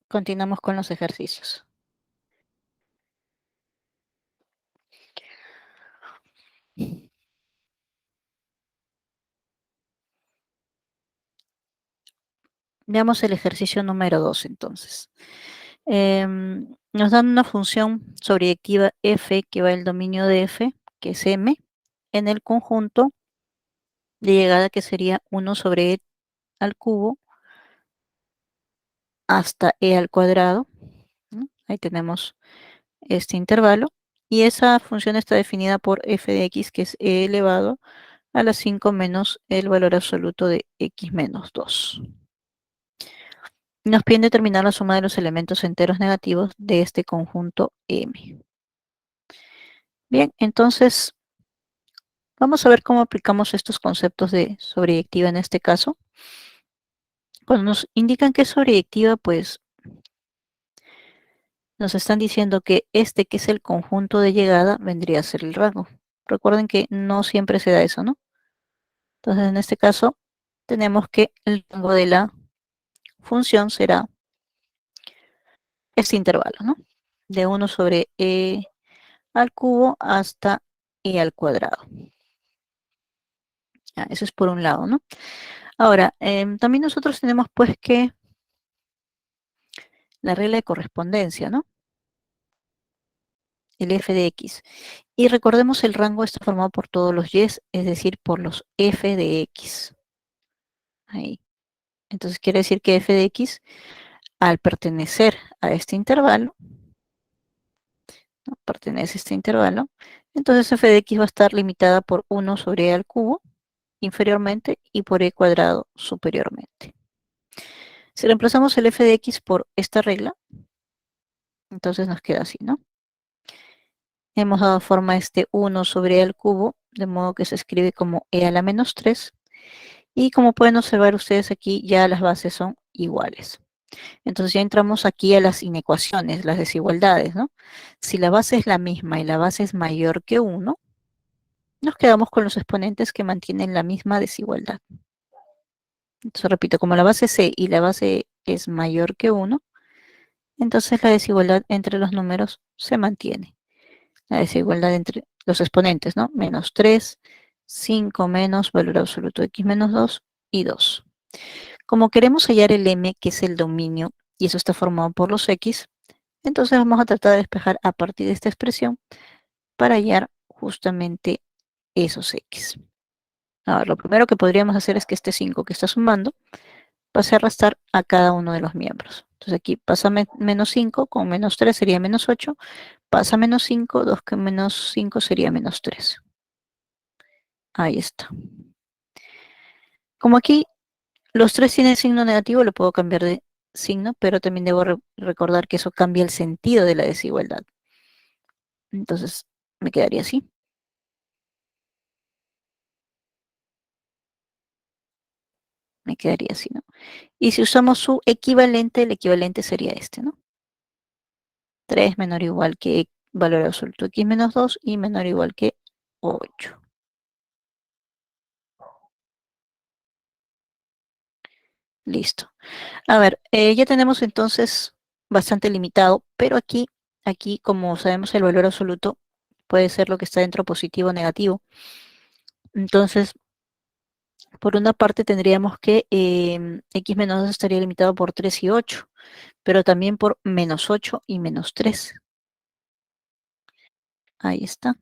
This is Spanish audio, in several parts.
Continuamos con los ejercicios. Veamos el ejercicio número 2 entonces. Nos dan una función sobreyectiva f que va al dominio de f, que es m, en el conjunto de llegada que sería 1 sobre e al cubo hasta e al cuadrado, ¿no? Ahí tenemos este intervalo. Y esa función está definida por f de x, que es e elevado a la 5 menos el valor absoluto de x menos 2. Nos piden determinar la suma de los elementos enteros negativos de este conjunto M. Bien, entonces vamos a ver cómo aplicamos estos conceptos de sobreyectiva en este caso. Cuando nos indican que es sobreyectiva, pues nos están diciendo que este, que es el conjunto de llegada, vendría a ser el rango. Recuerden que no siempre se da eso, ¿no? Entonces, en este caso, tenemos que el rango de la función será este intervalo, ¿no? De 1 sobre e al cubo hasta e al cuadrado. Eso es por un lado, ¿no? Ahora, también nosotros tenemos pues que la regla de correspondencia, ¿no? El f de x. Y recordemos, el rango está formado por todos los y, es decir, por los f de x. Ahí. Entonces quiere decir que f de x, al pertenecer a este intervalo, ¿no? Pertenece a este intervalo, entonces f de x va a estar limitada por 1 sobre e al cubo inferiormente y por e cuadrado superiormente. Si reemplazamos el f de x por esta regla, entonces nos queda así, ¿no? Hemos dado forma a este 1 sobre e al cubo, de modo que se escribe como e a la menos 3. Y como pueden observar ustedes aquí, ya las bases son iguales. Entonces ya entramos aquí a las inecuaciones, las desigualdades, ¿no? Si la base es la misma y la base es mayor que 1, nos quedamos con los exponentes que mantienen la misma desigualdad. Entonces repito, como la base c y la base es mayor que 1, entonces la desigualdad entre los números se mantiene. La desigualdad entre los exponentes, ¿no? Menos 3, 5 menos valor absoluto de x menos 2 y 2. Como queremos hallar el m, que es el dominio, y eso está formado por los x, entonces vamos a tratar de despejar a partir de esta expresión para hallar justamente esos x. Ahora, lo primero que podríamos hacer es que este 5 que está sumando pase a restar a cada uno de los miembros. Entonces aquí pasa menos 5, con menos 3 sería menos 8, pasa menos 5, 2 con menos 5 sería menos 3. Ahí está. Como aquí los 3 tienen signo negativo, lo puedo cambiar de signo, pero también debo recordar que eso cambia el sentido de la desigualdad. Entonces me quedaría así. Me quedaría así, ¿no? Y si usamos su equivalente, el equivalente sería este, ¿no? 3 menor o igual que valor absoluto x menos 2 y menor o igual que 8. Listo. A ver, ya tenemos entonces bastante limitado, pero aquí como sabemos el valor absoluto puede ser lo que está dentro positivo o negativo. Entonces, por una parte tendríamos que x menos 2 estaría limitado por 3 y 8, pero también por menos 8 y menos 3. Ahí está.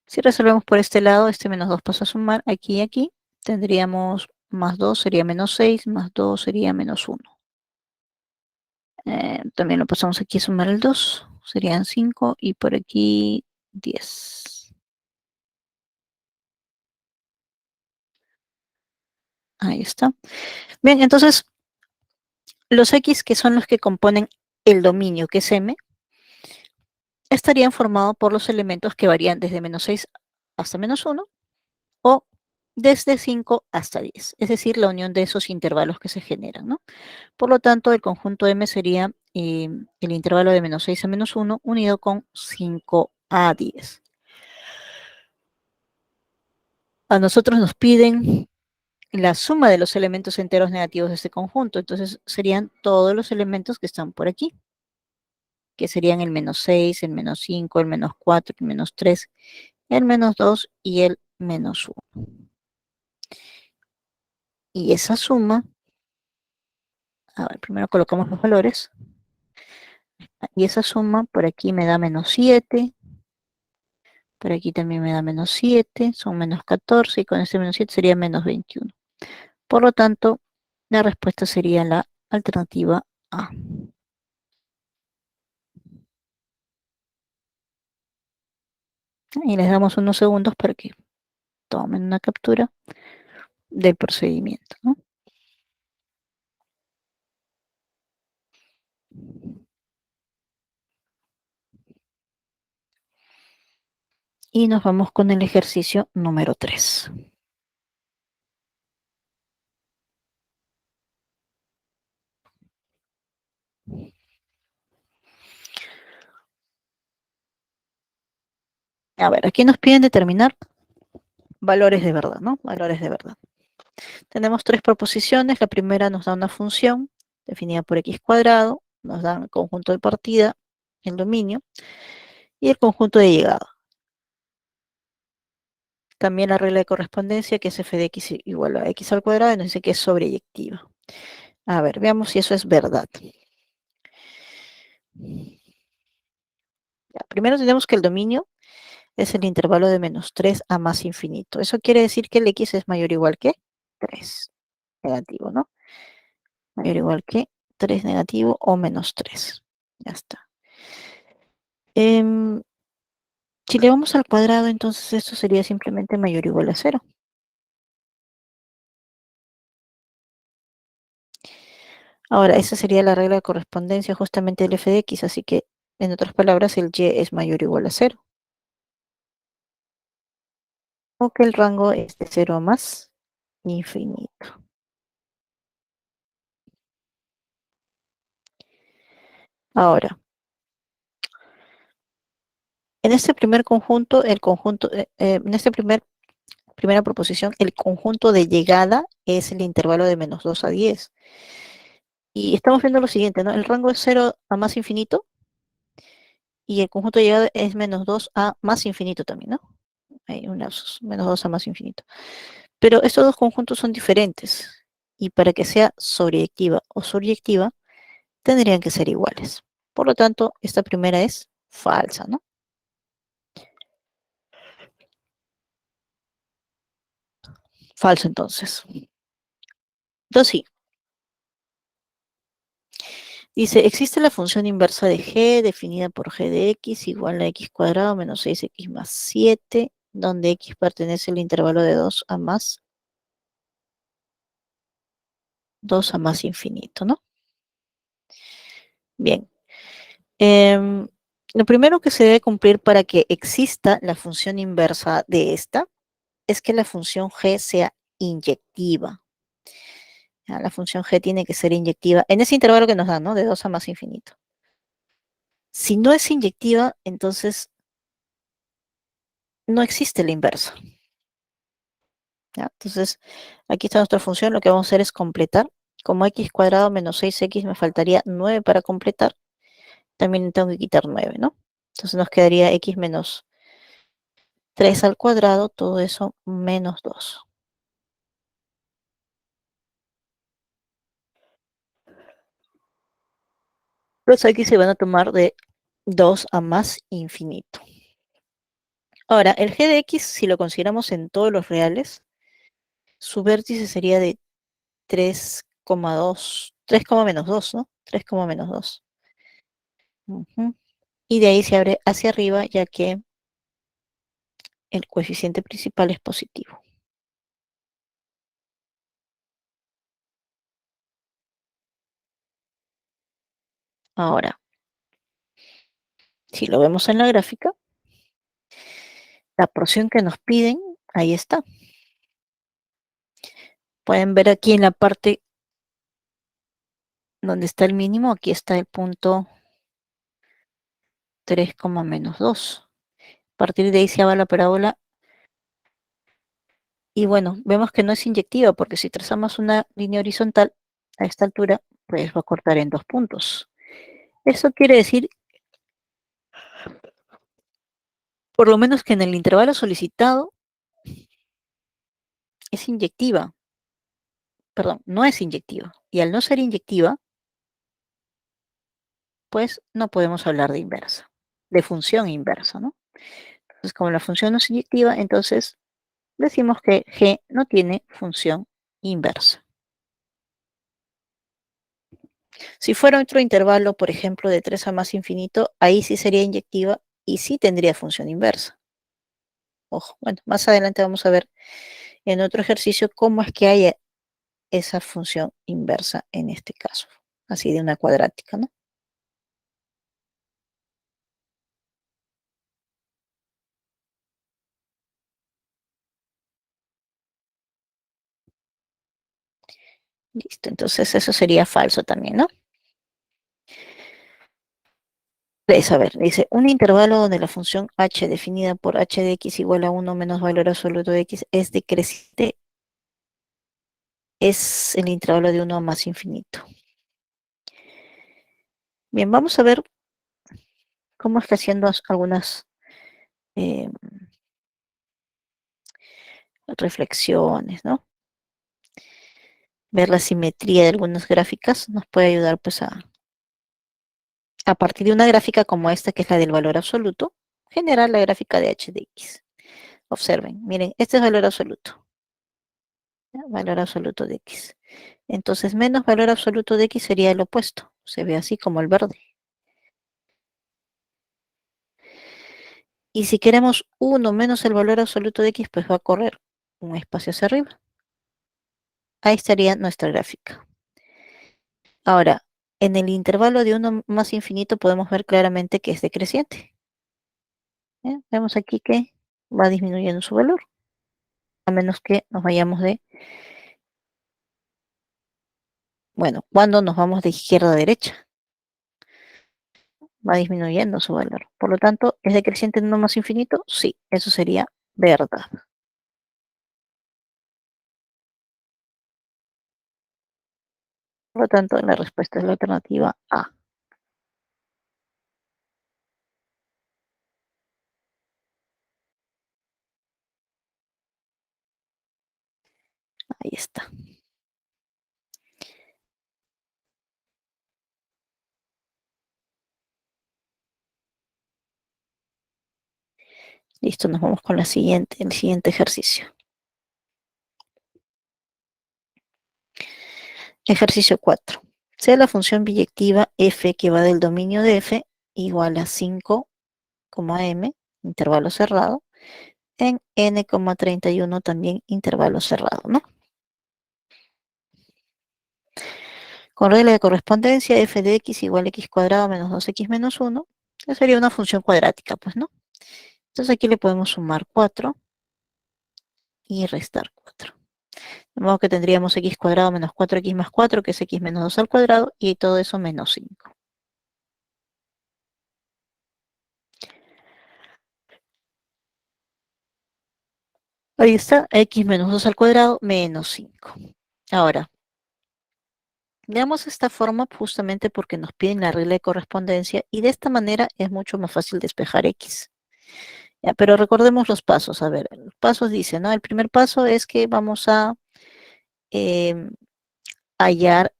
Si resolvemos por este lado, este menos 2 pasa a sumar aquí y aquí. Tendríamos más 2 sería menos 6, más 2 sería menos 1. También lo pasamos aquí a sumar el 2, serían 5 y por aquí 10. Ahí está. Bien, entonces los x, que son los que componen el dominio, que es m, estarían formados por los elementos que varían desde menos 6 hasta menos 1 o desde 5 hasta 10, es decir, la unión de esos intervalos que se generan, ¿no? Por lo tanto, el conjunto M sería el intervalo de menos 6 a menos 1 unido con 5 a 10. A nosotros nos piden la suma de los elementos enteros negativos de este conjunto. Entonces serían todos los elementos que están por aquí, que serían el -6, el -5, el -4, el -3, el -2 y el -1. Y esa suma, a ver, primero colocamos los valores, y esa suma por aquí me da -7, por aquí también me da -7, son -14, y con este -7 sería -21. Por lo tanto, la respuesta sería la alternativa A. Y les damos unos segundos para que tomen una captura del procedimiento, ¿no? Y nos vamos con el ejercicio número 3. A ver, aquí nos piden determinar valores de verdad, ¿no? Valores de verdad. Tenemos tres proposiciones. La primera nos da una función definida por x cuadrado, nos da el conjunto de partida, el dominio, y el conjunto de llegada. También la regla de correspondencia, que es f de x igual a x al cuadrado, y nos dice que es sobreyectiva. A ver, veamos si eso es verdad. Ya, primero tenemos que el dominio es el intervalo de -3 a más infinito. Eso quiere decir que el x es mayor o igual que 3, negativo, ¿no? Mayor o igual que 3 negativo o -3. Ya está. Si le vamos al cuadrado, entonces esto sería simplemente mayor o igual a 0. Ahora, esa sería la regla de correspondencia justamente del f de x, así que, en otras palabras, el y es mayor o igual a 0. O que el rango es de 0 a más infinito. Ahora, en este primer conjunto, en esta primera proposición, el conjunto de llegada es el intervalo de -2 a 10. Y estamos viendo lo siguiente, ¿no? El rango es 0 a más infinito y el conjunto de llegada es -2 a más infinito también, ¿no? Hay un lapsus, -2 a más infinito. Pero estos dos conjuntos son diferentes y para que sea sobreyectiva o suryectiva tendrían que ser iguales. Por lo tanto, esta primera es falsa, ¿no? Falso entonces. Entonces sí, dice, existe la función inversa de g definida por g de x igual a x cuadrado menos 6x más 7, donde x pertenece al intervalo de 2 a más infinito, ¿no? Bien. Lo primero que se debe cumplir para que exista la función inversa de esta es que la función g sea inyectiva. ¿Ya? La función g tiene que ser inyectiva en ese intervalo que nos da, ¿no? De 2 a más infinito. Si no es inyectiva, entonces no existe la inversa. ¿Ya? Entonces, aquí está nuestra función. Lo que vamos a hacer es completar. Como x cuadrado menos 6x me faltaría 9 para completar. También tengo que quitar 9, ¿no? Entonces nos quedaría x menos 3 al cuadrado, todo eso menos 2. Los x se van a tomar de 2 a más infinito. Ahora, el g de x, si lo consideramos en todos los reales, su vértice sería de 3,2, 3, menos 2, ¿no? 3, menos 2. Ujú. Y de ahí se abre hacia arriba, ya que el coeficiente principal es positivo. Ahora, si lo vemos en la gráfica, la porción que nos piden, ahí está. Pueden ver aquí en la parte donde está el mínimo, aquí está el punto 3, menos 2. A partir de ahí se va la parábola Y bueno, vemos que no es inyectiva porque si trazamos una línea horizontal a esta altura, pues va a cortar en dos puntos. Eso quiere decir, por lo menos que en el intervalo solicitado es inyectiva, perdón, no es inyectiva. Y al no ser inyectiva, pues no podemos hablar de inversa, de función inversa, ¿no? Entonces, como la función no es inyectiva, entonces decimos que G no tiene función inversa. Si fuera otro intervalo, por ejemplo, de 3 a más infinito, ahí sí sería inyectiva y sí tendría función inversa. Ojo, bueno, más adelante vamos a ver en otro ejercicio cómo es que hay esa función inversa en este caso, así de una cuadrática, ¿no? Listo, entonces eso sería falso también, ¿no? A ver, dice, un intervalo donde la función h definida por h de x igual a 1 menos valor absoluto de x es decreciente, es el intervalo de 1 a más infinito. Bien, vamos a ver cómo está haciendo algunas eh, reflexiones, ¿no? Ver la simetría de algunas gráficas nos puede ayudar pues a partir de una gráfica como esta, que es la del valor absoluto, generar la gráfica de h de x. Observen, miren, este es valor absoluto, ¿ya? Valor absoluto de x. Entonces, menos valor absoluto de x sería el opuesto, se ve así como el verde. Y si queremos 1 menos el valor absoluto de x, pues va a correr un espacio hacia arriba. Ahí estaría nuestra gráfica. Ahora, en el intervalo de 1 más infinito podemos ver claramente que es decreciente. ¿Ya? Vemos aquí que va disminuyendo su valor, a menos que nos vayamos de, bueno, cuando nos vamos de izquierda a derecha, va disminuyendo su valor. Por lo tanto, ¿es decreciente en 1 más infinito? Sí, eso sería verdad. Por lo tanto, la respuesta es la alternativa A. Ahí está. Listo, nos vamos con el siguiente ejercicio. Ejercicio 4. Sea la función biyectiva f que va del dominio de f igual a 5, m, intervalo cerrado, en n,31 también intervalo cerrado, ¿no? Con regla de correspondencia, f de x igual a x cuadrado menos 2x menos 1, que sería una función cuadrática, pues, ¿no? Entonces aquí le podemos sumar 4 y restar 4. De modo que tendríamos x cuadrado menos 4x más 4, que es x menos 2 al cuadrado, y todo eso menos 5. Ahí está, x menos 2 al cuadrado menos 5. Ahora, veamos esta forma justamente porque nos piden la regla de correspondencia y de esta manera es mucho más fácil despejar x. Ya, pero recordemos los pasos. A ver, los pasos dicen, ¿no? El primer paso es que vamos a em, hallar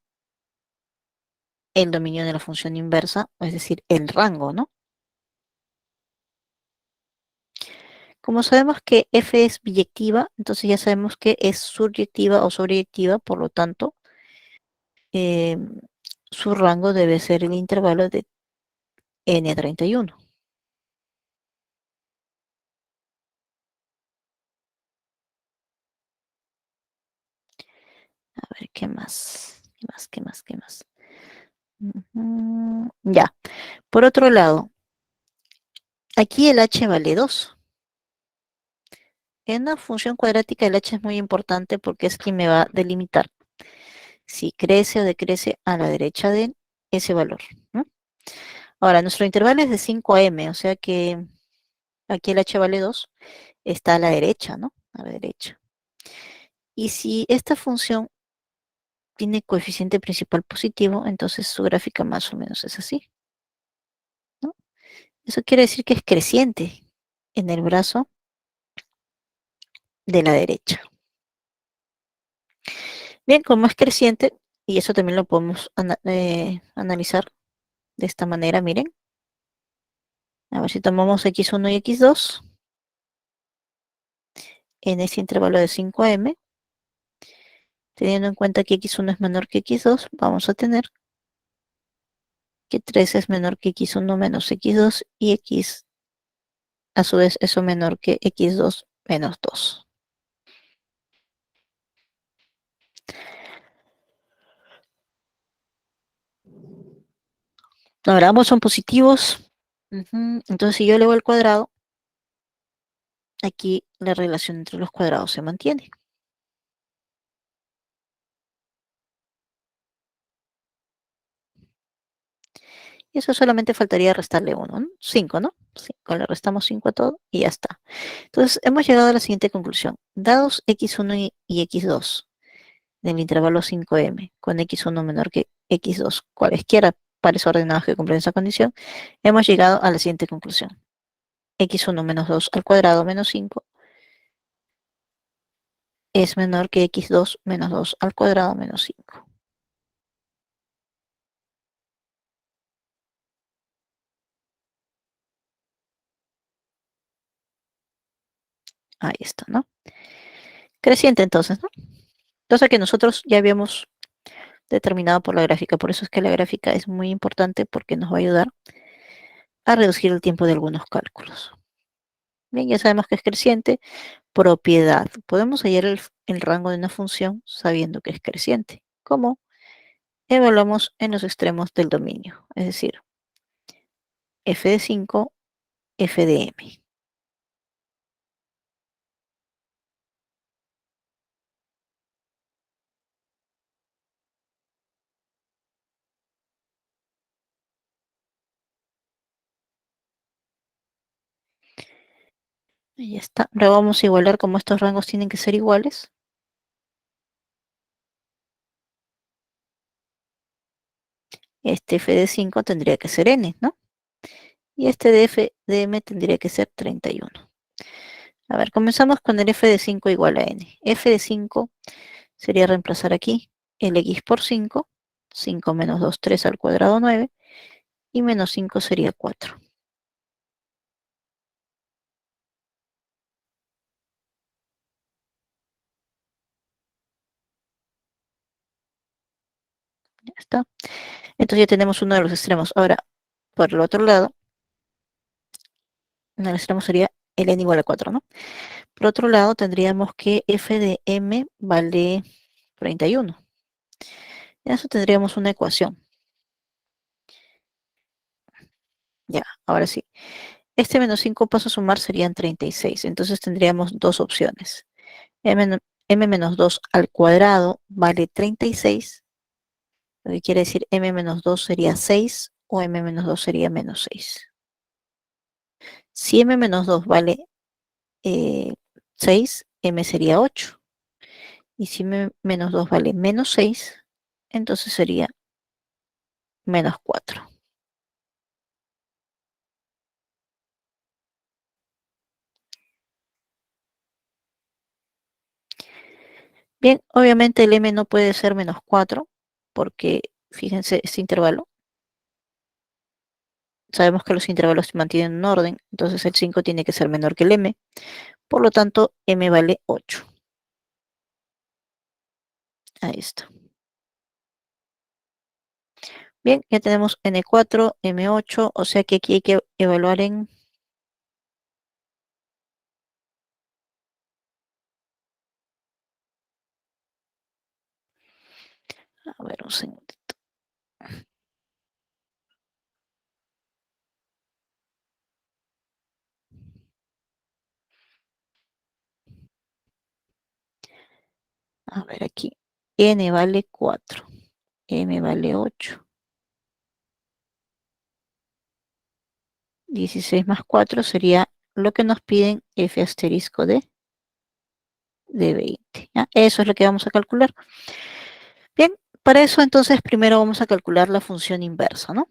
el dominio de la función inversa, es decir, el rango, ¿no? Como sabemos que f es biyectiva, entonces ya sabemos que es suryectiva o sobreyectiva, por lo tanto, em, su rango debe ser el intervalo de n31. A ver, ¿qué más? ¿Qué más? ¿Qué más? ¿Qué más? Ya. Por otro lado, aquí el h vale 2. En una función cuadrática el h es muy importante porque es quien me va a delimitar si crece o decrece a la derecha de ese valor, ¿no? Ahora, nuestro intervalo es de 5 a m, o sea que aquí el h vale 2, está a la derecha, ¿no? A la derecha. Y si esta función tiene coeficiente principal positivo, entonces su gráfica más o menos es así, ¿no? Eso quiere decir que es creciente en el brazo de la derecha. Bien, como es creciente, y eso también lo podemos analizar de esta manera, miren. A ver si tomamos x1 y x2 en ese intervalo de 5 a m, teniendo en cuenta que x1 es menor que x2, vamos a tener que 3 es menor que x1 menos x2 y x a su vez eso menor que x2 menos 2. Ahora ambos son positivos. Entonces si yo elevo al cuadrado, aquí la relación entre los cuadrados se mantiene. Y eso solamente faltaría restarle 1, ¿no? 5, ¿no? 5, le restamos 5 a todo y ya está. Entonces hemos llegado a la siguiente conclusión. Dados x1 y x2 del intervalo 5m con x1 menor que x2, cualesquiera pares ordenados que cumplen esa condición, hemos llegado a la siguiente conclusión. X1 menos 2 al cuadrado menos 5 es menor que x2 menos 2 al cuadrado menos 5. Ahí está, ¿no? Creciente entonces, ¿no? Cosa que nosotros ya habíamos determinado por la gráfica. Por eso es que la gráfica es muy importante porque nos va a ayudar a reducir el tiempo de algunos cálculos. Bien, ya sabemos que es creciente. Propiedad. Podemos hallar el rango de una función sabiendo que es creciente. ¿Cómo? Evaluamos en los extremos del dominio, es decir, f de 5, f de m. Y ya está. Luego vamos a igualar como estos rangos tienen que ser iguales. Este f de 5 tendría que ser n, ¿no? Y este de f de m tendría que ser 31. A ver, comenzamos con el f de 5 igual a n. F de 5 sería reemplazar aquí el x por 5. 5 menos 2, 3 al cuadrado, 9. Y menos 5 sería 4. Ya está. Entonces ya tenemos uno de los extremos. Ahora, por el otro lado, en el extremo sería el n igual a 4, ¿no? Por otro lado, tendríamos que f de m vale 31. En eso tendríamos una ecuación. Ya, ahora sí. Este menos 5 paso a sumar serían 36. Entonces tendríamos dos opciones. M menos 2 al cuadrado vale 36, lo que quiere decir m menos 2 sería 6 o m menos 2 sería menos 6. Si m menos 2 vale 6, m sería 8. Y si m menos 2 vale menos 6, entonces sería menos 4. Bien, obviamente el m no puede ser menos 4 porque, fíjense, este intervalo, sabemos que los intervalos se mantienen en orden, entonces el 5 tiene que ser menor que el m, por lo tanto m vale 8. Ahí está. Bien, ya tenemos n4, m8, o sea que aquí hay que evaluar en... A ver, un segundo. A ver aquí. N vale 4, m vale 8. 16 más 4 sería lo que nos piden f asterisco de de 20. ¿Ya? Eso es lo que vamos a calcular. Bien, para eso entonces primero vamos a calcular la función inversa, ¿no?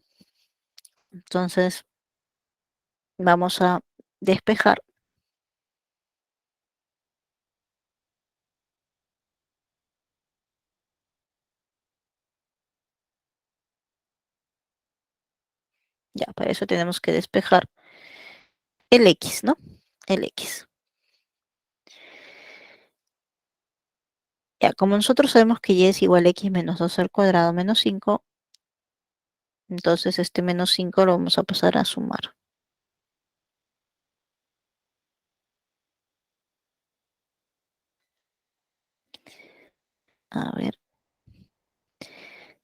Entonces vamos a despejar. Ya, para eso tenemos que despejar el x, ¿no? El x. Ya, como nosotros sabemos que y es igual a x menos 2 al cuadrado menos 5, entonces este menos 5 lo vamos a pasar a sumar. A ver,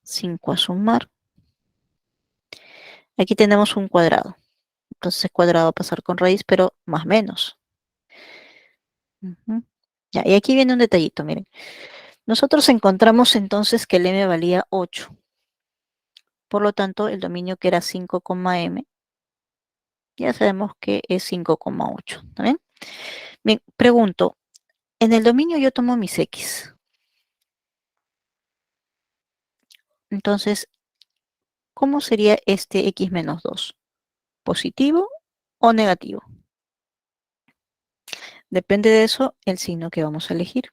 5 a sumar. Aquí tenemos un cuadrado. Entonces cuadrado va a pasar con raíz, pero más menos. Ujú. Ya, y aquí viene un detallito, miren. Nosotros encontramos entonces que el m valía 8. Por lo tanto, el dominio que era 5, m, ya sabemos que es 5,8. ¿Está bien? Bien, pregunto, en el dominio yo tomo mis x. Entonces, ¿cómo sería este x menos 2? ¿Positivo o negativo? Depende de eso el signo que vamos a elegir.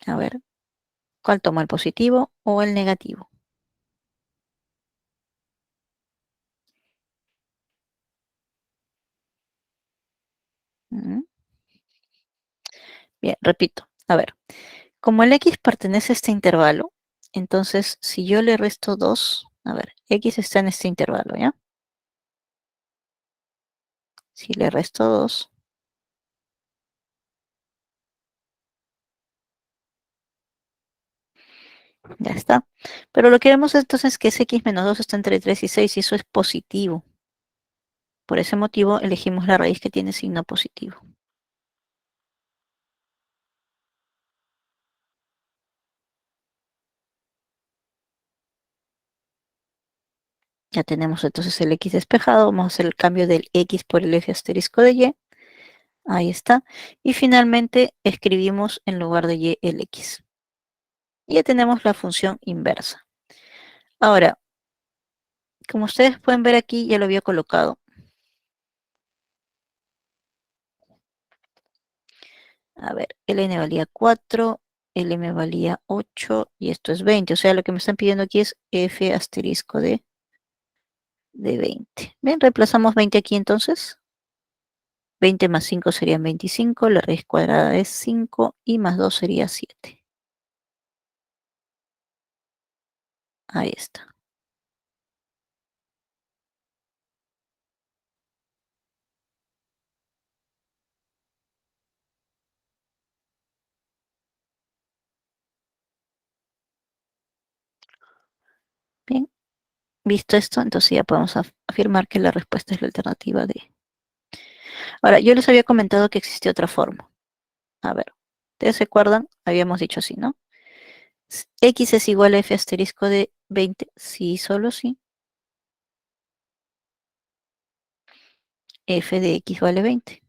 A ver, ¿cuál toma el positivo o el negativo? Mm, Bien, repito. A ver, como el x pertenece a este intervalo, entonces si yo le resto 2, a ver, x está en este intervalo, ¿ya? Si le resto 2, ya está. Pero lo que vemos entonces es que ese x menos 2 está entre 3 y 6 y eso es positivo. Por ese motivo elegimos la raíz que tiene signo positivo. Ya tenemos entonces el x despejado. Vamos a hacer el cambio del x por el f asterisco de y. Ahí está. Y finalmente escribimos en lugar de y el x. Y ya tenemos la función inversa. Ahora, como ustedes pueden ver aquí, ya lo había colocado. A ver, el n valía 4, el m valía 8 y esto es 20. O sea, lo que me están pidiendo aquí es f asterisco de 20. Bien, reemplazamos 20 aquí entonces. 20 más 5 serían 25, la raíz cuadrada es 5 y más 2 sería 7. Ahí está. Bien, visto esto, entonces ya podemos afirmar que la respuesta es la alternativa D. Ahora, yo les había comentado que existe otra forma. A ver, ¿ustedes se acuerdan? Habíamos dicho así, ¿no? X es igual a f asterisco de 20. Sí, solo sí. F de x vale 20.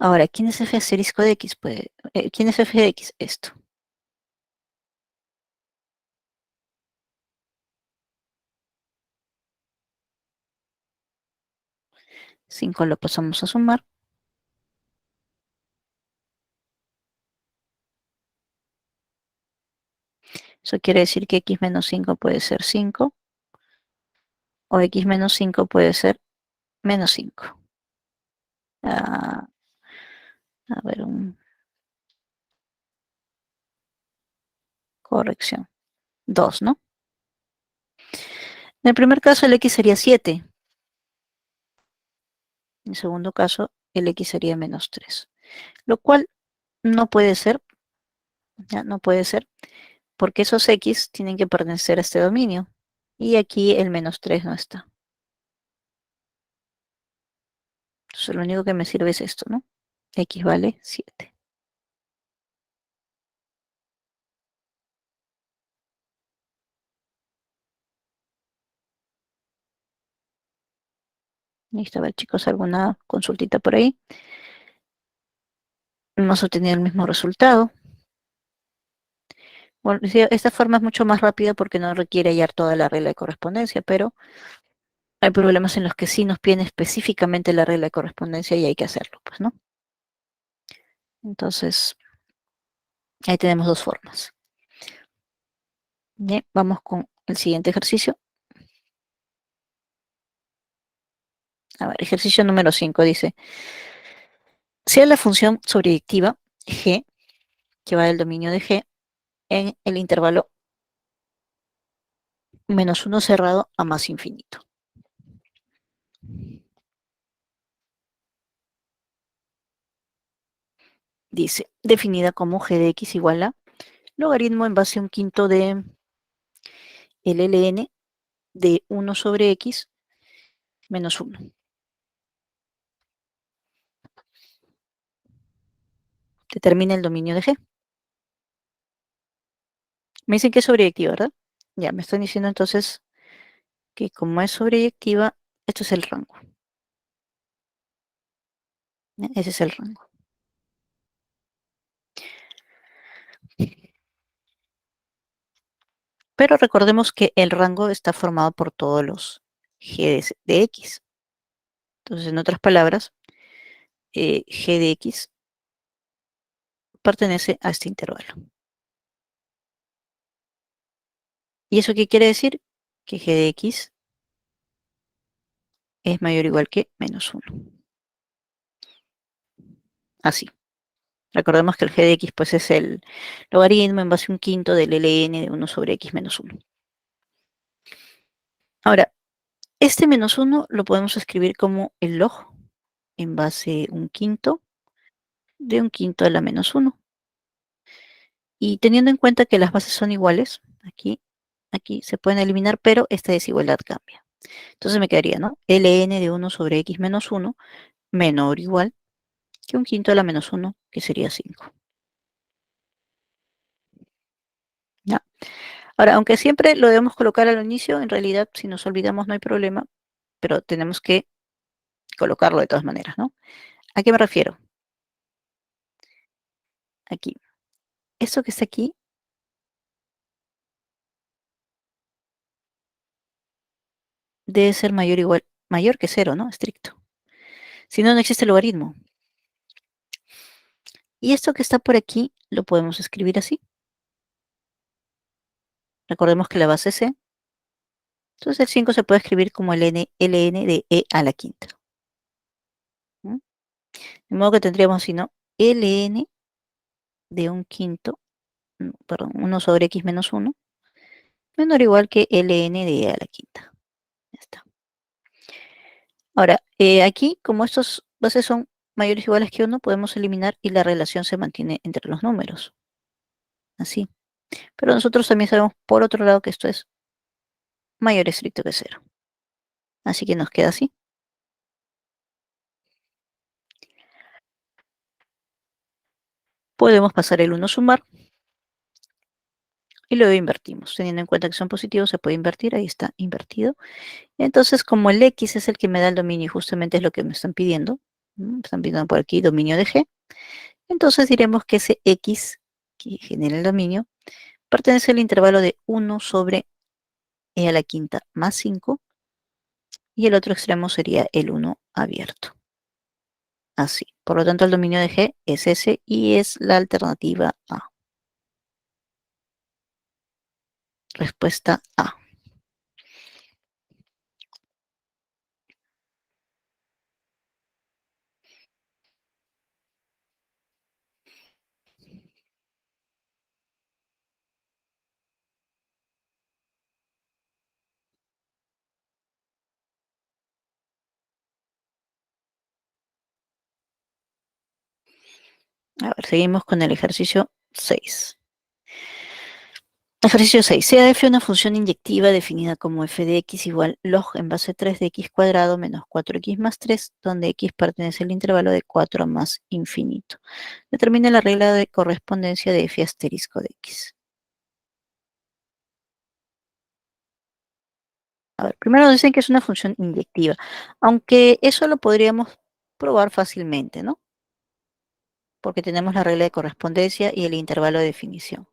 Ahora, ¿quién es f asterisco de x? Pues, ¿quién es f de x? Esto. 5 lo pasamos a sumar. Eso quiere decir que x menos 5 puede ser 5 o x menos 5 puede ser menos 5. Ah, a ver, corrección. 2, ¿no? En el primer caso el x sería 7. En el segundo caso el x sería menos 3. Lo cual no puede ser, ya no puede ser, porque esos x tienen que pertenecer a este dominio. Y aquí el menos 3 no está. Entonces lo único que me sirve es esto, ¿no? X vale 7. Listo, a ver chicos, alguna consultita por ahí. Hemos obtenido el mismo resultado. Bueno, sí, esta forma es mucho más rápida porque no requiere hallar toda la regla de correspondencia, pero hay problemas en los que sí nos piden específicamente la regla de correspondencia y hay que hacerlo, pues, ¿no? Entonces, ahí tenemos dos formas. Bien, vamos con el siguiente ejercicio. A ver, ejercicio número 5 dice, sea la función sobreyectiva g, que va del dominio de g, en el intervalo -1 cerrado a más infinito. Dice, definida como g de x igual a logaritmo en base a un quinto de el ln de 1 sobre x menos 1. Determina el dominio de g. Me dicen que es sobreyectiva, ¿verdad? Ya, me están diciendo entonces que como es sobreyectiva, esto es el rango. Ese es el rango. Pero recordemos que el rango está formado por todos los g de x. Entonces, en otras palabras, g de x pertenece a este intervalo. ¿Y eso qué quiere decir? Que g de x es mayor o igual que -1. Así. Recordemos que el g de x pues, es el logaritmo en base a un quinto del ln de 1 sobre x menos 1. Ahora, este -1 lo podemos escribir como el log en base a un quinto de un quinto a la -1. Y teniendo en cuenta que las bases son iguales, aquí se pueden eliminar, pero esta desigualdad cambia. Entonces me quedaría, ¿no? ln de 1 sobre x menos 1 menor o igual que un quinto a la -1, que sería 5. ¿Ya? Ahora, aunque siempre lo debemos colocar al inicio, en realidad si nos olvidamos no hay problema, pero tenemos que colocarlo de todas maneras, ¿no? ¿A qué me refiero? Aquí. Esto que está aquí debe ser mayor o igual, mayor que 0, ¿no? Estricto. Si no, no existe el logaritmo. Y esto que está por aquí lo podemos escribir así. Recordemos que la base es c. Entonces el 5 se puede escribir como el ln de e a la quinta. ¿Mm? De modo que tendríamos, si no, ln de un quinto, perdón, 1 sobre x menos 1, menor o igual que ln de e a la quinta. Ya está. Ahora, aquí, como estos bases son mayores o iguales que 1, podemos eliminar y la relación se mantiene entre los números. Así. Pero nosotros también sabemos, por otro lado, que esto es mayor estricto que 0. Así que nos queda así. Podemos pasar el 1 a sumar y luego invertimos. Teniendo en cuenta que son positivos, se puede invertir. Ahí está, invertido. Entonces, como el x es el que me da el dominio y justamente es lo que me están pidiendo, me están pidiendo por aquí dominio de g, entonces diremos que ese x que genera el dominio pertenece al intervalo de 1 sobre e a la quinta más 5 y el otro extremo sería el 1 abierto. Así. Por lo tanto, el dominio de g es ese y es la alternativa A. Respuesta A. A ver, seguimos con el ejercicio 6. Ejercicio 6. Sea f una función inyectiva definida como f de x igual log en base 3 de x cuadrado menos 4x más 3, donde x pertenece al intervalo de 4 más infinito. Determine la regla de correspondencia de f asterisco de x. A ver, primero nos dicen que es una función inyectiva, aunque eso lo podríamos probar fácilmente, ¿no? Porque tenemos la regla de correspondencia y el intervalo de definición.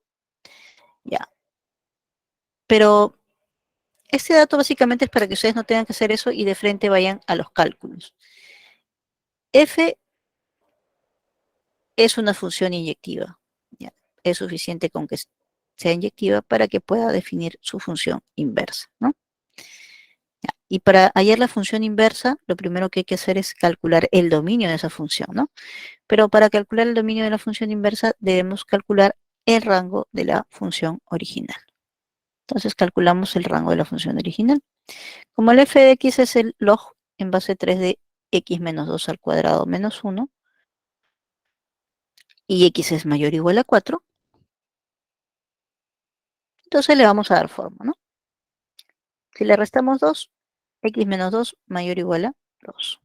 Ya. Pero este dato básicamente es para que ustedes no tengan que hacer eso y de frente vayan a los cálculos. F es una función inyectiva. ¿Ya? Es suficiente con que sea inyectiva para que pueda definir su función inversa, ¿no? ¿Ya? Y para hallar la función inversa, lo primero que hay que hacer es calcular el dominio de esa función, ¿no? Pero para calcular el dominio de la función inversa debemos calcular el rango de la función original. Entonces calculamos el rango de la función original. Como el f de x es el log en base 3 de x menos 2 al cuadrado menos 1, y x es mayor o igual a 4, entonces le vamos a dar forma, ¿no? Si le restamos 2, x menos 2 mayor o igual a 2.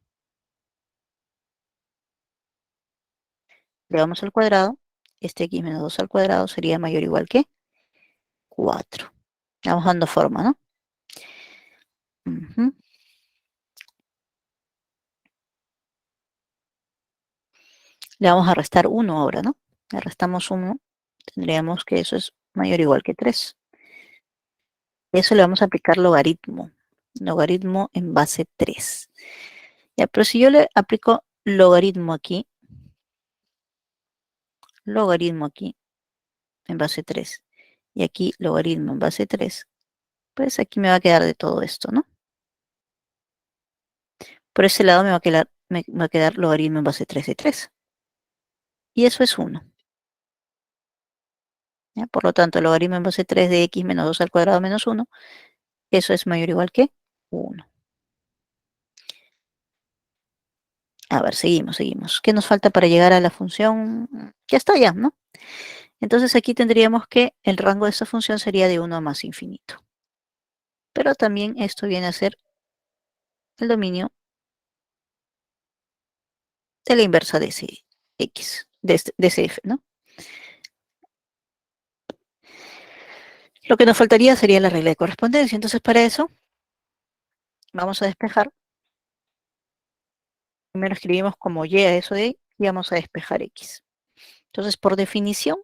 Le vamos al cuadrado, este x menos 2 al cuadrado sería mayor o igual que 4. Le vamos dando forma, ¿no? Uh-huh. Le vamos a restar 1 ahora, ¿no? Le restamos 1, tendríamos que eso es mayor o igual que 3. Eso le vamos a aplicar logaritmo. Logaritmo en base 3. Ya, pero si yo le aplico logaritmo aquí en base 3, y aquí logaritmo en base 3, pues aquí me va a quedar de todo esto, ¿no? Por ese lado me va a quedar logaritmo en base 3 de 3. Y eso es 1. ¿Ya? Por lo tanto, logaritmo en base 3 de x menos 2 al cuadrado menos 1, eso es mayor o igual que 1. A ver, seguimos. ¿Qué nos falta para llegar a la función? Ya está ya, ¿no? Entonces aquí tendríamos que el rango de esta función sería de 1 a más infinito. Pero también esto viene a ser el dominio de la inversa de ese x, de ese f, ¿no? Lo que nos faltaría sería la regla de correspondencia. Entonces para eso vamos a despejar. Primero escribimos como y a eso de ahí y vamos a despejar x. Entonces por definición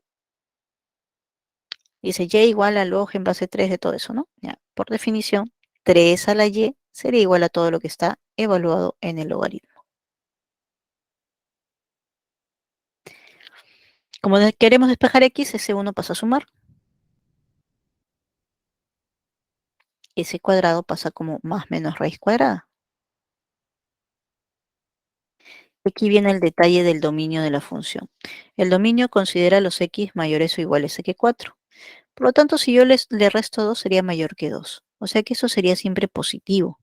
dice y igual a log en base 3 de todo eso, ¿no? Ya, por definición 3 a la y sería igual a todo lo que está evaluado en el logaritmo. Como queremos despejar x, ese 1 pasa a sumar. Ese cuadrado pasa como más menos raíz cuadrada. Aquí viene el detalle del dominio de la función. El dominio considera los x mayores o iguales a que 4. Por lo tanto, si yo le resto 2, sería mayor que 2. O sea que eso sería siempre positivo.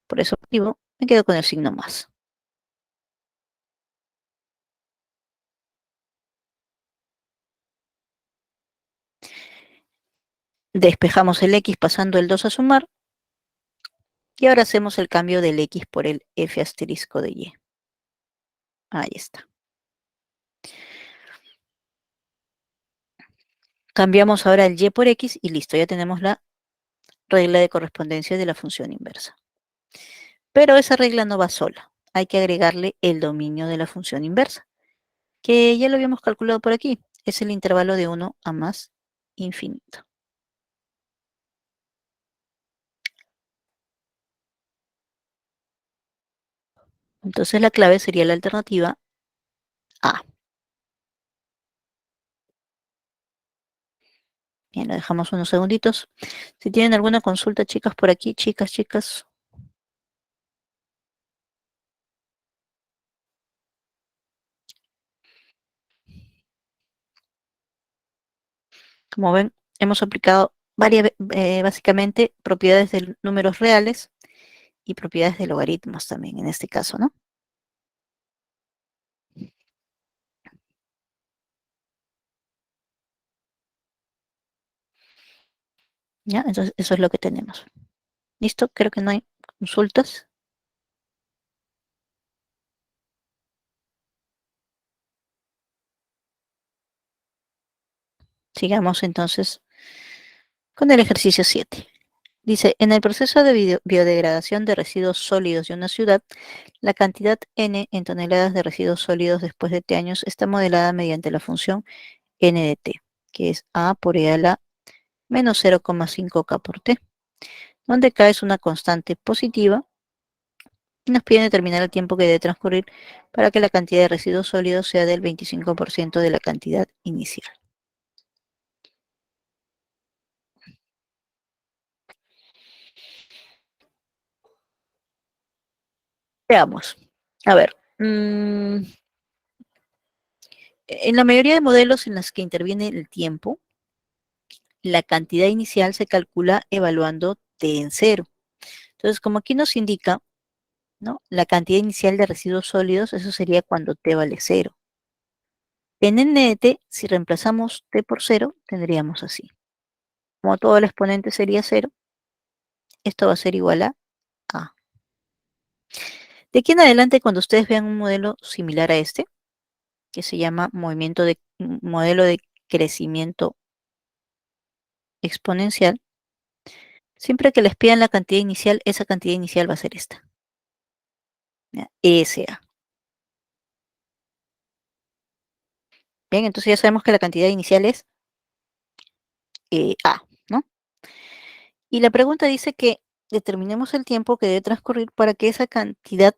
Por eso positivo, me quedo con el signo más. Despejamos el x pasando el 2 a sumar. Y ahora hacemos el cambio del x por el f asterisco de y. Ahí está. Cambiamos ahora el y por x y listo, ya tenemos la regla de correspondencia de la función inversa. Pero esa regla no va sola. Hay que agregarle el dominio de la función inversa, que ya lo habíamos calculado por aquí. Es el intervalo de 1 a más infinito. Entonces la clave sería la alternativa A. Bien, lo dejamos unos segunditos. Si tienen alguna consulta, chicas, por aquí, chicas. Como ven, hemos aplicado básicamente propiedades de números reales y propiedades de logaritmos también, en este caso, ¿no? ¿Ya? Entonces, eso es lo que tenemos. ¿Listo? Creo que no hay consultas. Sigamos entonces con el ejercicio 7. Dice, en el proceso de biodegradación de residuos sólidos de una ciudad, la cantidad N en toneladas de residuos sólidos después de T años está modelada mediante la función N de T, que es A por E a la menos 0,5 K por T, donde K es una constante positiva y nos piden determinar el tiempo que debe transcurrir para que la cantidad de residuos sólidos sea del 25% de la cantidad inicial. Veamos. A ver, en la mayoría de modelos en los que interviene el tiempo, la cantidad inicial se calcula evaluando T en cero. Entonces, como aquí nos indica, ¿no? La cantidad inicial de residuos sólidos, eso sería cuando T vale cero. En N de T, si reemplazamos T por cero, tendríamos así. Como todo el exponente sería cero, esto va a ser igual a A. De aquí en adelante, cuando ustedes vean un modelo similar a este, que se llama modelo de crecimiento exponencial, siempre que les pidan la cantidad inicial, esa cantidad inicial va a ser esta, ¿ya? ESA. Bien, entonces ya sabemos que la cantidad inicial es A, ¿no? Y la pregunta dice que determinemos el tiempo que debe transcurrir para que esa cantidad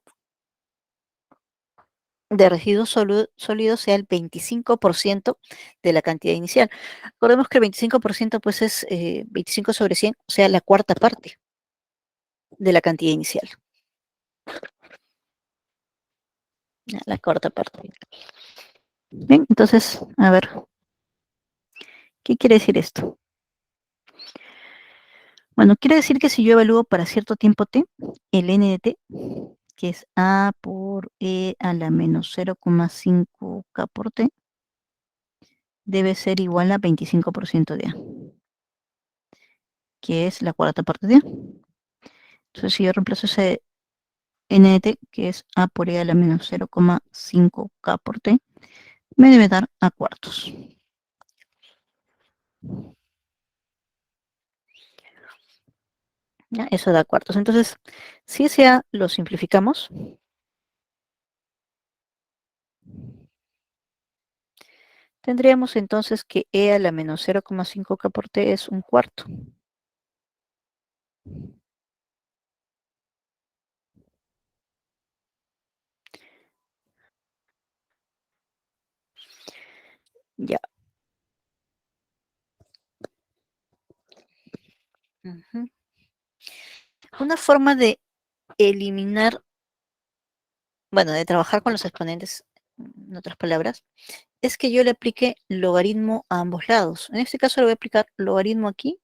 de residuos sólidos sea el 25% de la cantidad inicial. Recordemos que el 25% pues es 25 sobre 100, o sea, la cuarta parte de la cantidad inicial. La cuarta parte. Bien, entonces, a ver, ¿qué quiere decir esto? Bueno, quiere decir que si yo evalúo para cierto tiempo t, el n de t, que es a por e a la menos 0,5k por t, debe ser igual a 25% de a, que es la cuarta parte de a. Entonces, si yo reemplazo ese n de t, que es a por e a la menos 0,5k por t, me debe dar a cuartos. ¿Ya? Eso da cuartos. Entonces, si ese a lo simplificamos, tendríamos entonces que e a la menos 0,5k por t es un cuarto. Ya. Ujú. Una forma de eliminar, bueno, de trabajar con los exponentes, en otras palabras, es que yo le aplique logaritmo a ambos lados. En este caso le voy a aplicar logaritmo aquí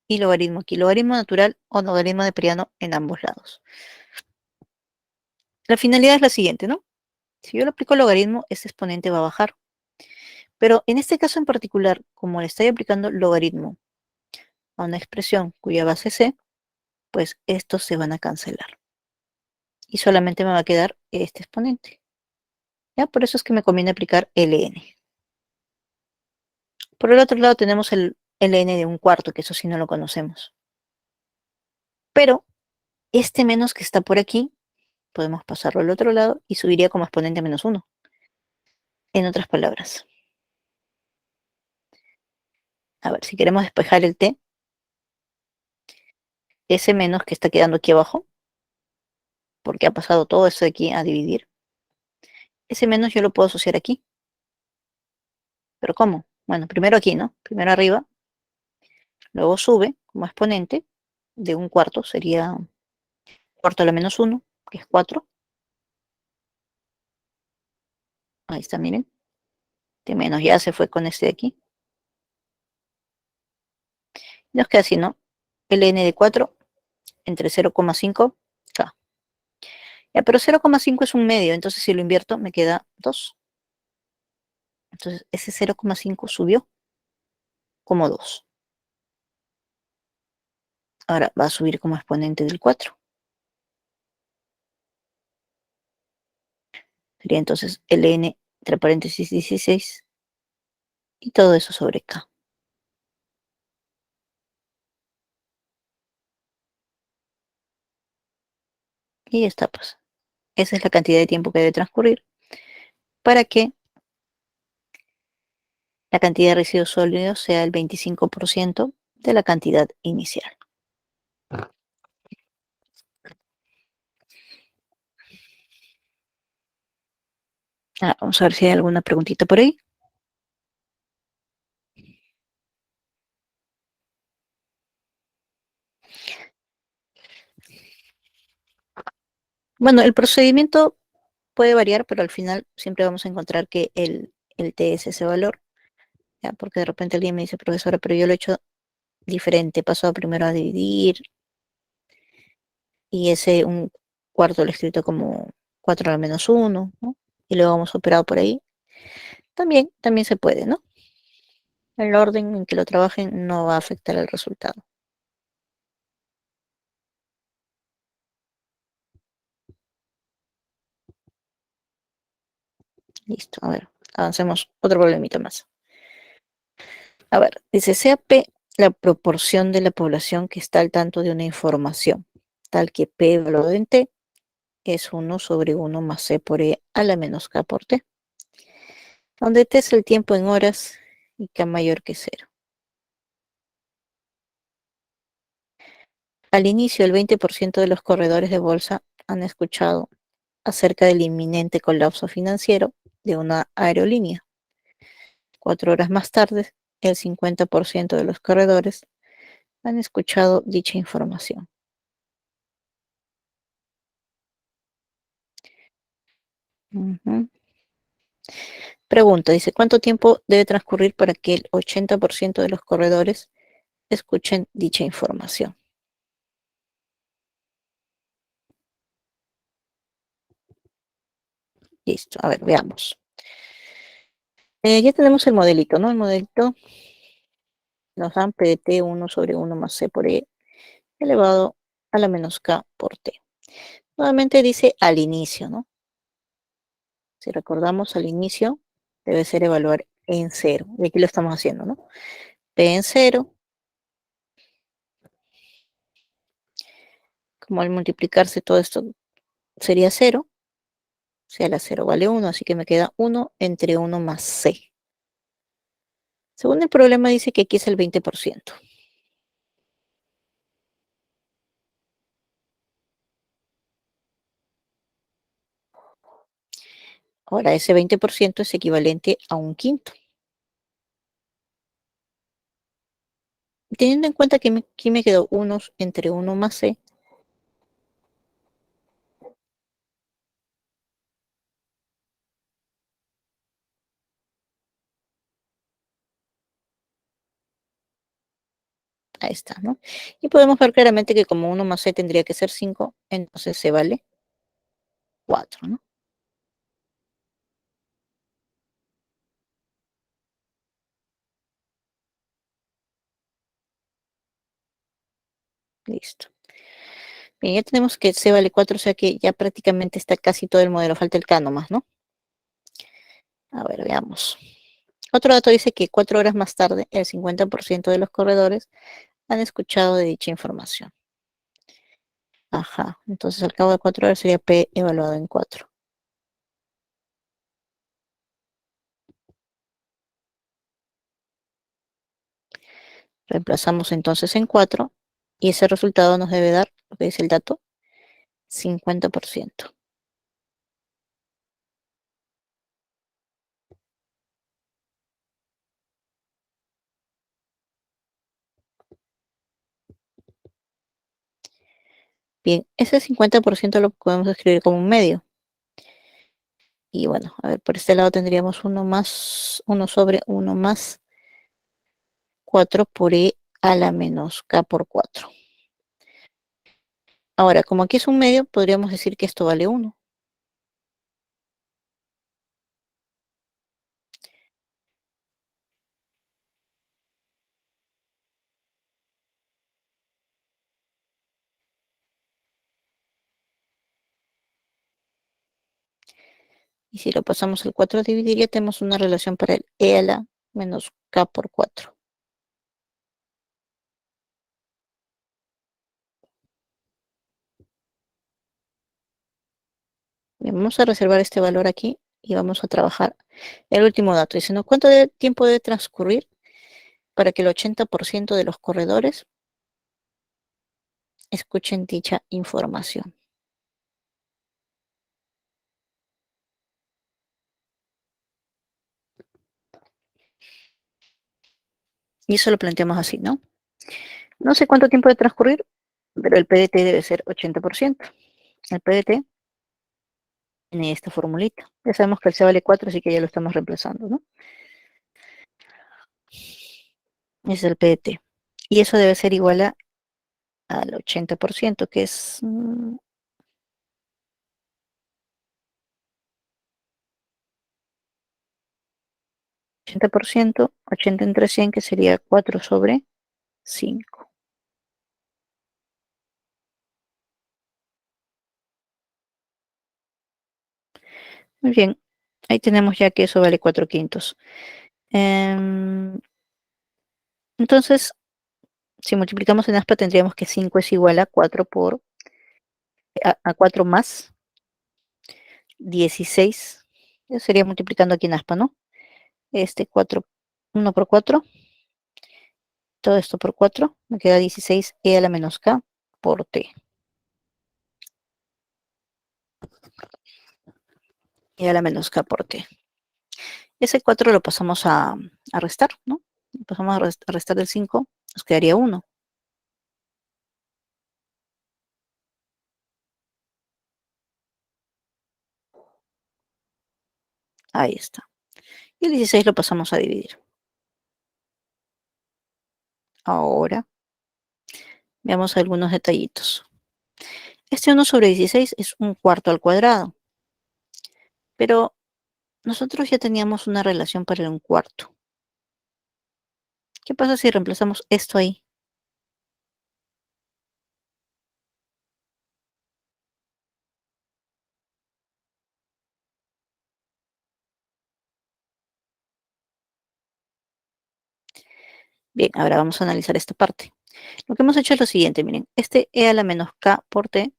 y logaritmo aquí. Logaritmo natural o logaritmo de Priano en ambos lados. La finalidad es la siguiente, ¿no? Si yo le aplico logaritmo, este exponente va a bajar. Pero en este caso en particular, como le estoy aplicando logaritmo a una expresión cuya base es c, pues estos se van a cancelar. Y solamente me va a quedar este exponente. ¿Ya? Por eso es que me conviene aplicar ln. Por el otro lado tenemos el ln de un cuarto, que eso sí no lo conocemos. Pero este menos que está por aquí, podemos pasarlo al otro lado y subiría como exponente menos 1. En otras palabras. A ver, si queremos despejar el t, ese menos que está quedando aquí abajo, porque ha pasado todo eso de aquí a dividir, ese menos yo lo puedo asociar aquí. ¿Pero cómo? Bueno, primero aquí, ¿no? Primero arriba, luego sube como exponente de un cuarto, sería cuarto a la menos 1, que es 4. Ahí está, miren. De menos ya se fue con este de aquí. Y nos queda así, ¿no? Ln de 4 entre 0,5 K. Ya, pero 0,5 es un medio, entonces si lo invierto me queda 2. Entonces ese 0,5 subió como 2. Ahora va a subir como exponente del 4. Sería entonces ln entre paréntesis 16 y todo eso sobre K. Y ya está, pues. Esa es la cantidad de tiempo que debe transcurrir para que la cantidad de residuos sólidos sea el 25% de la cantidad inicial. Vamos a ver si hay alguna preguntita por ahí. Bueno, el procedimiento puede variar, pero al final siempre vamos a encontrar que el T es ese valor, ¿ya? Porque de repente alguien me dice, profesora, pero yo lo he hecho diferente, paso primero a dividir y ese un cuarto lo he escrito como 4 a la menos uno, ¿no? Y luego hemos operado por ahí. También se puede, ¿no? El orden en que lo trabajen no va a afectar el resultado. Listo, a ver, avancemos otro problemita más. A ver, dice, sea P la proporción de la población que está al tanto de una información, tal que P evaluado en T es 1/1 más C por E a la menos K por T, donde T es el tiempo en horas y K mayor que cero. Al inicio, el 20% de los corredores de bolsa han escuchado acerca del inminente colapso financiero de una aerolínea. 4 horas más tarde, el 50% de los corredores han escuchado dicha información. Ujú. Pregunta, dice, ¿cuánto tiempo debe transcurrir para que el 80% de los corredores escuchen dicha información? Listo, a ver, veamos. Ya tenemos el modelito, ¿no? El modelito nos dan P de T 1/1 más C por E elevado a la menos K por T. Nuevamente dice al inicio, ¿no? Si recordamos al inicio, debe ser evaluar en cero. Y aquí lo estamos haciendo, ¿no? P en cero, como al multiplicarse todo esto sería cero, o sea, la cero vale uno, así que me queda 1 entre 1 más C. Según el problema dice que aquí es el 20%. Ahora, ese 20% es equivalente a un quinto. Teniendo en cuenta que aquí me quedó 1 entre 1 más C, ahí está, ¿no? Y podemos ver claramente que como 1 más C tendría que ser 5, entonces C vale 4, ¿no? Listo. Bien, ya tenemos que C vale 4, o sea que ya prácticamente está casi todo el modelo, falta el K nomás, ¿no? A ver, veamos. Otro dato dice que 4 horas más tarde, el 50% de los corredores han escuchado de dicha información. Ajá, entonces al cabo de 4 horas sería P evaluado en 4. Reemplazamos entonces en 4 y ese resultado nos debe dar, lo que dice el dato, 50%. Bien, ese 50% lo podemos escribir como un medio. Y bueno, a ver, por este lado tendríamos 1 sobre 1 más 4 por E a la menos K por 4. Ahora, como aquí es un medio, podríamos decir que esto vale 1. Y si lo pasamos al 4 a dividir, ya tenemos una relación para el E a la menos K por 4. Bien, vamos a reservar este valor aquí y vamos a trabajar el último dato. Dice, ¿no? ¿Cuánto tiempo debe transcurrir para que el 80% de los corredores escuchen dicha información? Y eso lo planteamos así, ¿no? No sé cuánto tiempo debe transcurrir, pero el PDT debe ser 80%. El PDT tiene esta formulita. Ya sabemos que el C vale 4, así que ya lo estamos reemplazando, ¿no? Ese es el PDT. Y eso debe ser igual al 80%, que es 80%, 80 entre 100, que sería 4 sobre 5. Muy bien, ahí tenemos ya que eso vale 4 quintos. Entonces, si multiplicamos en aspa, tendríamos que 5 es igual a 4 a 4 más 16. Ya sería multiplicando aquí en aspa, ¿no? 4, 1 por 4, todo esto por 4, me queda 16 e a la menos k por t. E a la menos k por t. Ese 4 lo pasamos a restar, ¿no? Lo pasamos a restar del 5, nos quedaría 1. Ahí está. Y el 16 lo pasamos a dividir. Ahora, veamos algunos detallitos. Este 1 sobre 16 es un cuarto al cuadrado, pero nosotros ya teníamos una relación para el un cuarto. ¿Qué pasa si reemplazamos esto ahí? Bien, ahora vamos a analizar esta parte. Lo que hemos hecho es lo siguiente, miren, este e a la menos k por t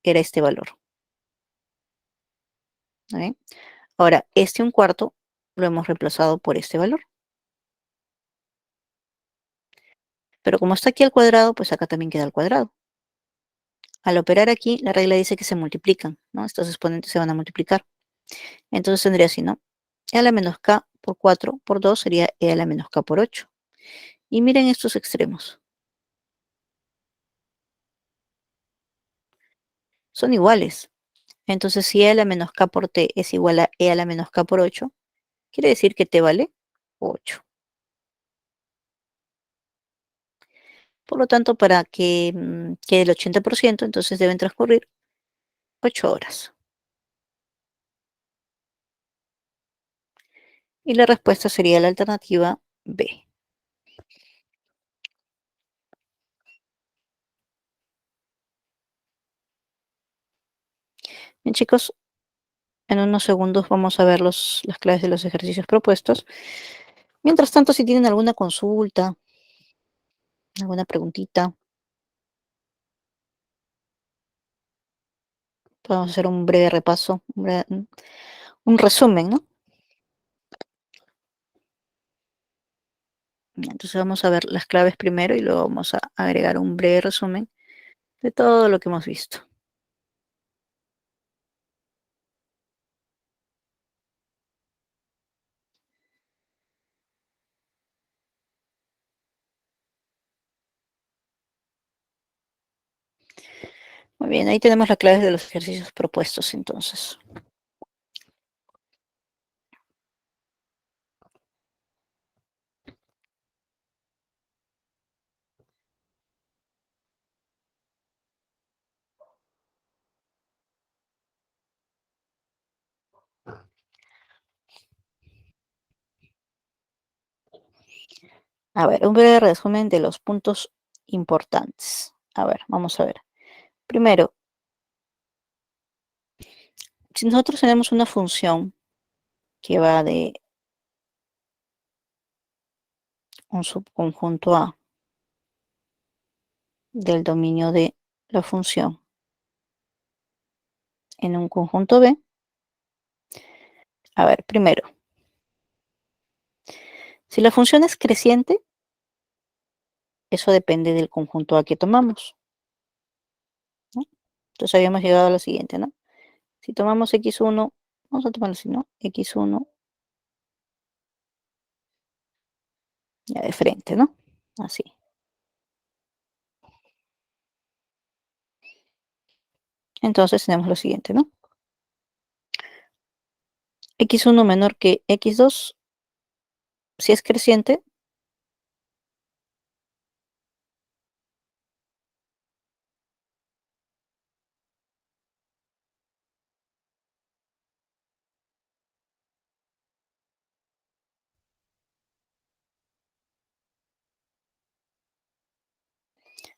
era este valor. ¿Vale? Ahora, este un cuarto lo hemos reemplazado por este valor. Pero como está aquí al cuadrado, pues acá también queda al cuadrado. Al operar aquí, la regla dice que se multiplican, ¿no? Estos exponentes se van a multiplicar. Entonces tendría así, ¿no? E a la menos k por 4 por 2 sería e a la menos k por 8. Y miren estos extremos. Son iguales. Entonces, si e a la menos k por t es igual a e a la menos k por 8, quiere decir que t vale 8. Por lo tanto, para que quede el 80%, entonces deben transcurrir 8 horas. Y la respuesta sería la alternativa B. Bien, chicos, en unos segundos vamos a ver las claves de los ejercicios propuestos. Mientras tanto, si tienen alguna consulta, alguna preguntita, podemos hacer un breve repaso, un resumen, ¿no? Entonces vamos a ver las claves primero y luego vamos a agregar un breve resumen de todo lo que hemos visto. Muy bien, ahí tenemos las claves de los ejercicios propuestos entonces. A ver, un breve resumen de los puntos importantes. A ver, vamos a ver. Primero, si nosotros tenemos una función que va de un subconjunto A del dominio de la función en un conjunto B. A ver, primero, si la función es creciente, eso depende del conjunto A que tomamos, ¿no? Entonces habíamos llegado a lo siguiente, ¿no? Si tomamos x1, vamos a tomarlo así, ¿no? X1, ya de frente, ¿no? Así. Entonces tenemos lo siguiente, ¿no? X1 menor que X2, si es creciente,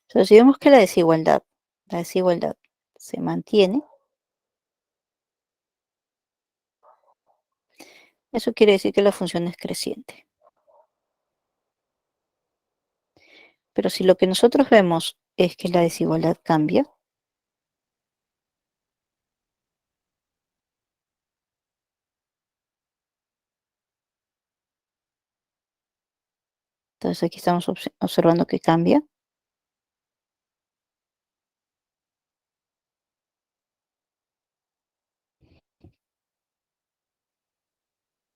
entonces si vemos que la desigualdad se mantiene, eso quiere decir que la función es creciente. Pero si lo que nosotros vemos es que la desigualdad cambia, entonces aquí estamos observando que cambia,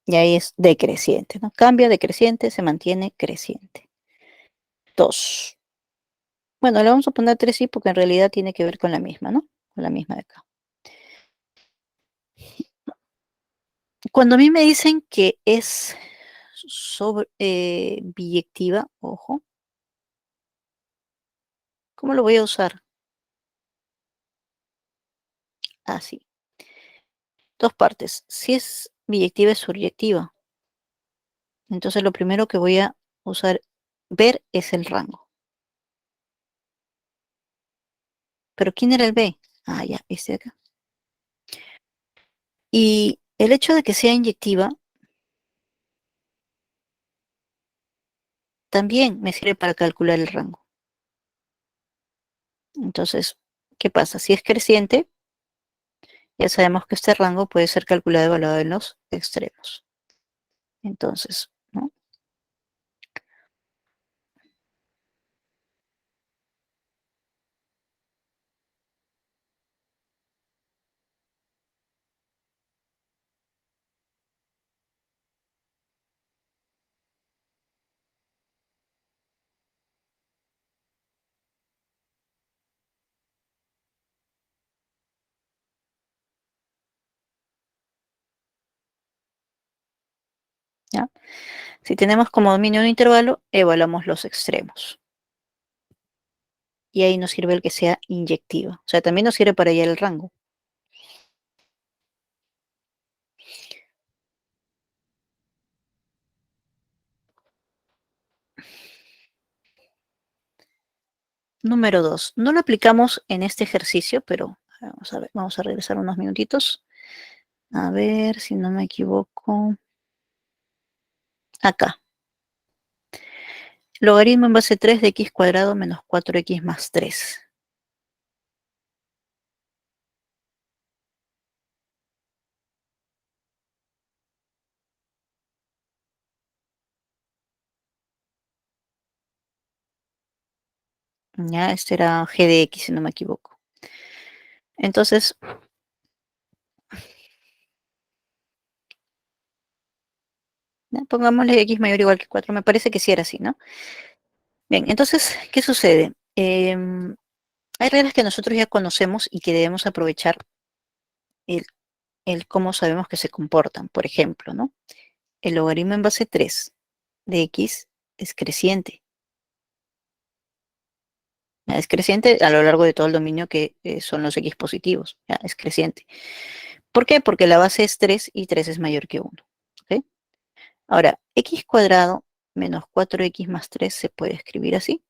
y ahí es decreciente, ¿no? Cambia decreciente, se mantiene creciente. 2. Bueno, le vamos a poner 3 sí porque en realidad tiene que ver con la misma, ¿no? Con la misma de acá. Cuando a mí me dicen que es biyectiva, ojo, ¿cómo lo voy a usar? Así. Dos partes. Si es biyectiva, es suryectiva. Entonces lo primero que voy a ver es el rango. ¿Pero quién era el B? Ah, ya, este de acá. Y el hecho de que sea inyectiva también me sirve para calcular el rango. Entonces, ¿qué pasa? Si es creciente, ya sabemos que este rango puede ser calculado y evaluado en los extremos. Entonces, ¿no? ¿Ya? Si tenemos como dominio un intervalo, evaluamos los extremos. Y ahí nos sirve el que sea inyectiva. O sea, también nos sirve para hallar el rango. Número 2. No lo aplicamos en este ejercicio, pero vamos a ver, vamos a regresar unos minutitos. A ver si no me equivoco. Acá. Logaritmo en base 3 de x cuadrado menos 4x más 3. Ya, este era g de x, si no me equivoco. Entonces, ya, pongámosle x mayor o igual que 4. Me parece que sí era así, ¿no? Bien, entonces, ¿qué sucede? Hay reglas que nosotros ya conocemos y que debemos aprovechar el, el cómo sabemos que se comportan. Por ejemplo, ¿no? El logaritmo en base 3 de x es creciente. Ya, es creciente a lo largo de todo el dominio que son los x positivos. Ya, es creciente. ¿Por qué? Porque la base es 3 y 3 es mayor que 1. ¿Ok? Ahora, x cuadrado menos 4x más 3 se puede escribir así.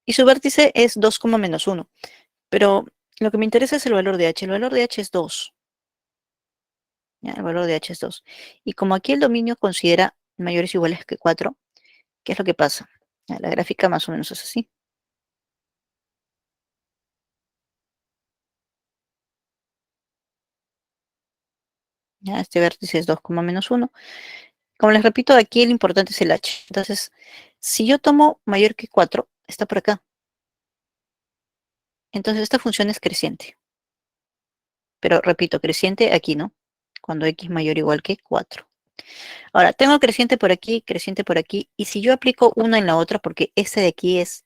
Y su vértice es 2, menos 1. Pero lo que me interesa es el valor de h. El valor de h es 2. ¿Ya? El valor de h es 2. Y como aquí el dominio considera mayores o iguales que 4, ¿Qué es lo que pasa? La gráfica más o menos es así. Ya, este vértice es 2, menos 1. Como les repito, aquí el importante es el h. Entonces, si yo tomo mayor que 4, está por acá. Entonces, esta función es creciente. Pero repito, creciente aquí, ¿no? Cuando x mayor o igual que 4. Ahora, tengo creciente por aquí, y si yo aplico una en la otra, porque esta de aquí es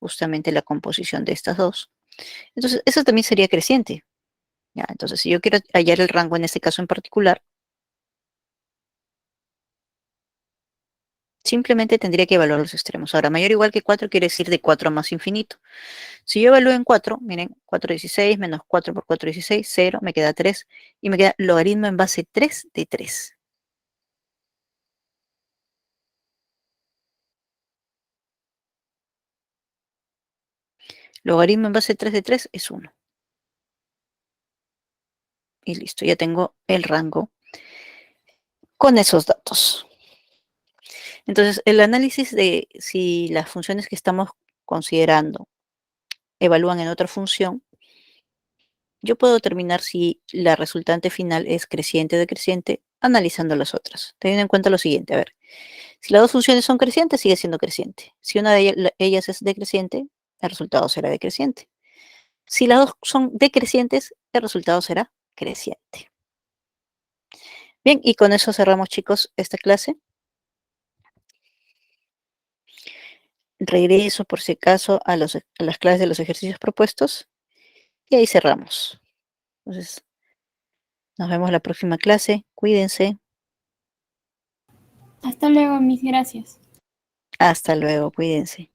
justamente la composición de estas dos, entonces eso también sería creciente. Ya, entonces, si yo quiero hallar el rango en este caso en particular, simplemente tendría que evaluar los extremos. Ahora, mayor o igual que 4 quiere decir de 4 a más infinito. Si yo evalúo en 4, miren, 4,16 menos 4 por 4,16, 0, me queda 3, y me queda logaritmo en base 3 de 3. Logaritmo en base 3 de 3 es 1. Y listo, ya tengo el rango con esos datos. Entonces, el análisis de si las funciones que estamos considerando evalúan en otra función, yo puedo determinar si la resultante final es creciente o decreciente analizando las otras, teniendo en cuenta lo siguiente. A ver, si las dos funciones son crecientes, sigue siendo creciente. Si una de ellas es decreciente, el resultado será decreciente. Si las dos son decrecientes, el resultado será creciente. Bien, y con eso cerramos, chicos, esta clase. Regreso, por si acaso, a las clases de los ejercicios propuestos y ahí cerramos. Entonces, nos vemos la próxima clase. Cuídense. Hasta luego, mis gracias. Hasta luego. Cuídense.